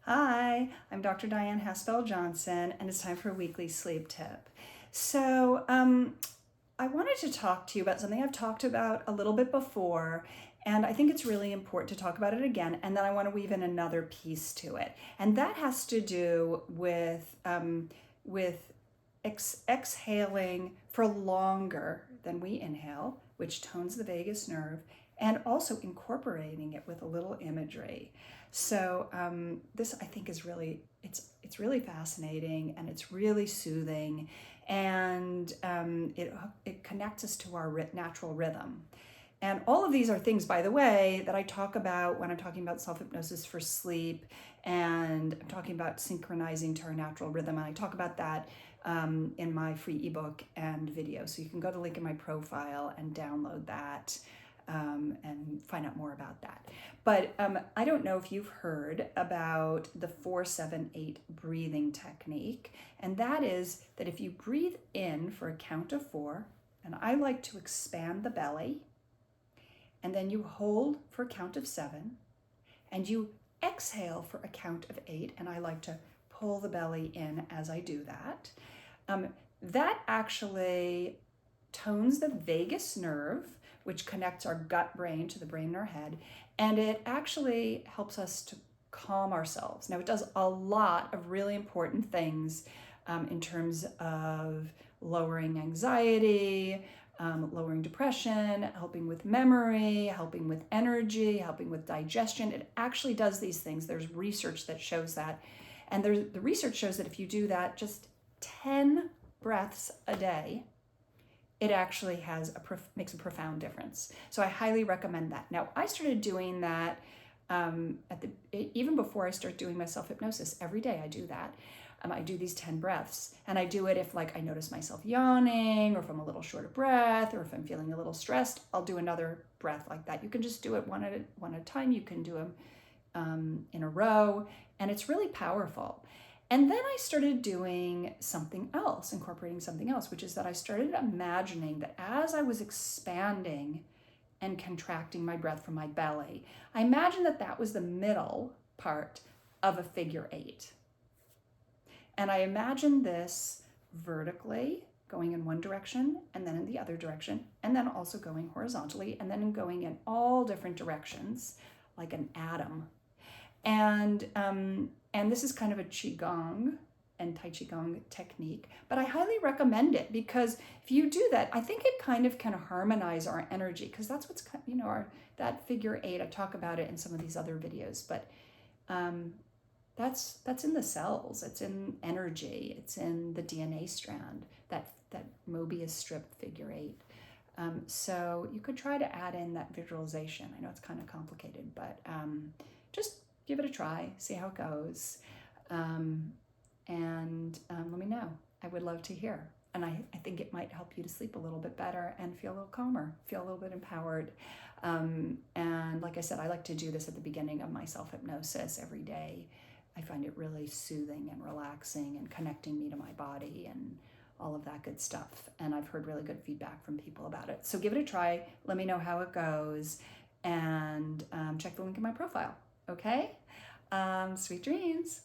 Hi, I'm Dr. Dyan Haspel-Johnson, and it's time for a weekly sleep tip. So, I wanted to talk to you about something I've talked about a little bit before, and I think it's really important to talk about it again, and then I want to weave in another piece to it. And that has to do with exhaling for longer than we inhale, which tones the vagus nerve, and also incorporating it with a little imagery. So this I think is really it's really fascinating, and it's really soothing, and it connects us to our natural rhythm. And all of these are things, by the way, that I talk about when I'm talking about self-hypnosis for sleep, and I'm talking about synchronizing to our natural rhythm. And I talk about that in my free ebook and video. So you can go to the link in my profile and download that and find out more about that. But I don't know if you've heard about the 4-7-8 breathing technique. And that is that if you breathe in for a count of 4, and I like to expand the belly, and then you hold for a count of 7, and you exhale for a count of 8, and I like to pull the belly in as I do that. That actually tones the vagus nerve, which connects our gut brain to the brain in our head, and it actually helps us to calm ourselves. Now, it does a lot of really important things in terms of lowering anxiety, lowering depression, helping with memory, helping with energy, helping with digestion. It actually does these things. There's research that shows that. And the research shows that if you do that just 10 breaths a day, it actually makes a profound difference. So I highly recommend that. Now, I started doing that even before I start doing my self-hypnosis. Every day I do that. I do these 10 breaths, and I do it if I notice myself yawning, or if I'm a little short of breath, or if I'm feeling a little stressed, I'll do another breath like that. You can just do it one at a time. You can do them in a row, and it's really powerful. And then I started doing something else, incorporating something else, which is that I started imagining that as I was expanding and contracting my breath from my belly, I imagined that that was the middle part of a figure 8. And I imagined this vertically going in one direction, and then in the other direction, and then also going horizontally, and then going in all different directions, like an atom. And this is kind of a Qigong and Tai Qigong technique, but I highly recommend it, because if you do that, I think it kind of can harmonize our energy, because that's what's, that figure 8, I talk about it in some of these other videos, but that's in the cells, it's in energy, it's in the DNA strand, that Mobius strip figure 8. So you could try to add in that visualization. I know it's kind of complicated, but just give it a try, see how it goes, and let me know. I would love to hear. And I think it might help you to sleep a little bit better and feel a little calmer, feel a little bit empowered. And like I said, I like to do this at the beginning of my self-hypnosis every day. I find it really soothing and relaxing and connecting me to my body and all of that good stuff. And I've heard really good feedback from people about it. So give it a try. Let me know how it goes, and check the link in my profile. Okay? Sweet dreams.